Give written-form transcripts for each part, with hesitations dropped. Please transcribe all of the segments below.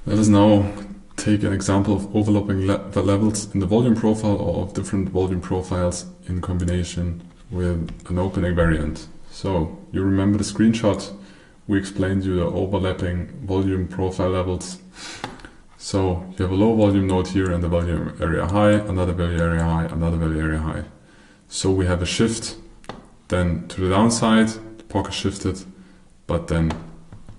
Let us now take an example of overlapping the levels in the volume profile or of different volume profiles in combination with an opening variant. So you remember the screenshot, we explained you the overlapping volume profile levels. So you have a low volume node here and the volume area high, another value area high, another value area high. So we have a shift then to the downside, the POC is shifted, but then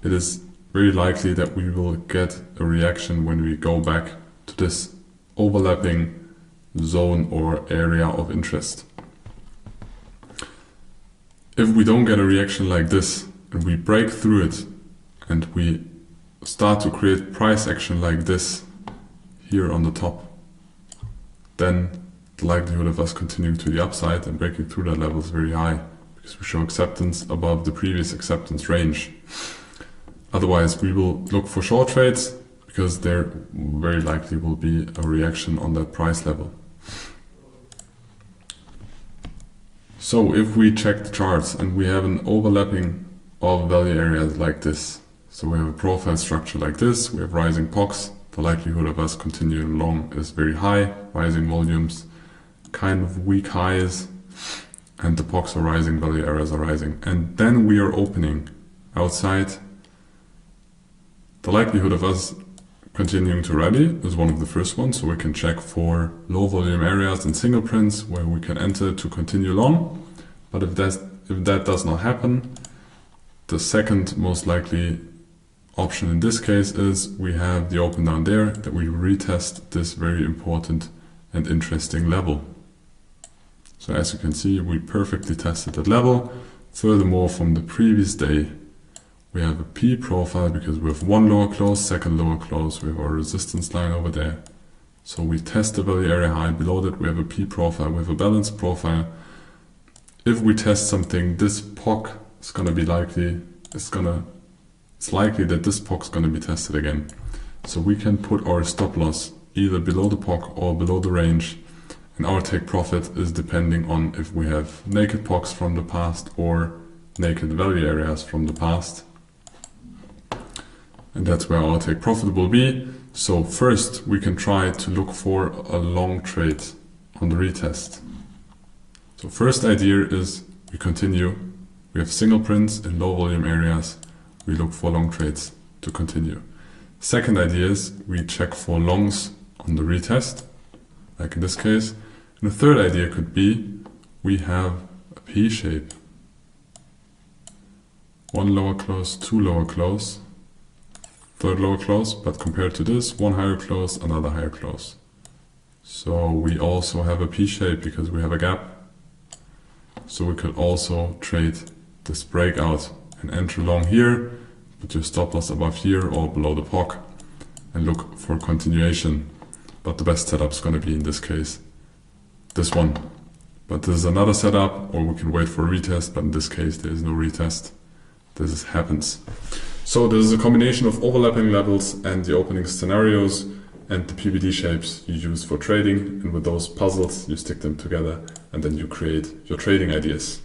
it is very likely that we will get a reaction when we go back to this overlapping zone or area of interest. If we don't get a reaction like this and we break through it and we start to create price action like this here on the top, then the likelihood of us continuing to the upside and breaking through that level is very high because we show acceptance above the previous acceptance range. Otherwise, we will look for short trades because there very likely will be a reaction on that price level. So if we check the charts and we have an overlapping of value areas like this, so we have a profile structure like this, we have rising POCs, the likelihood of us continuing long is very high, rising volumes, kind of weak highs, and the POCs are rising, value areas are rising. And then we are opening outside. The likelihood of us continuing to rally is one of the first ones, so we can check for low volume areas and single prints where we can enter to continue long. But if that does not happen, the second most likely option in this case is we have the open down there, that we retest this very important and interesting level. So as you can see, we perfectly tested that level. Furthermore, from the previous day, we have a P profile because we have one lower close, second lower close, we have our resistance line over there. So we test the value area high, below that we have a P profile, we have a balanced profile. If we test something, this POC is going to be likely, it's likely that this POC is going to be tested again. So we can put our stop loss either below the POC or below the range, and our take profit is depending on if we have naked POCs from the past or naked value areas from the past. And that's where our take profit will be. So first we can try to look for a long trade on the retest. So first idea is we continue. We have single prints in low volume areas. We look for long trades to continue. Second idea is we check for longs on the retest, like in this case. And the third idea could be we have a P shape. One lower close, two lower close, third lower close, but compared to this, one higher close, another higher close. So we also have a P shape because we have a gap. So we could also trade this breakout and enter long here, put your stop loss above here or below the POC and look for continuation. But the best setup is going to be in this case, this one. But this is another setup, or we can wait for a retest, but in this case there is no retest. This happens. So this is a combination of overlapping levels and the opening scenarios and the PVD shapes you use for trading, and with those puzzles you stick them together and then you create your trading ideas.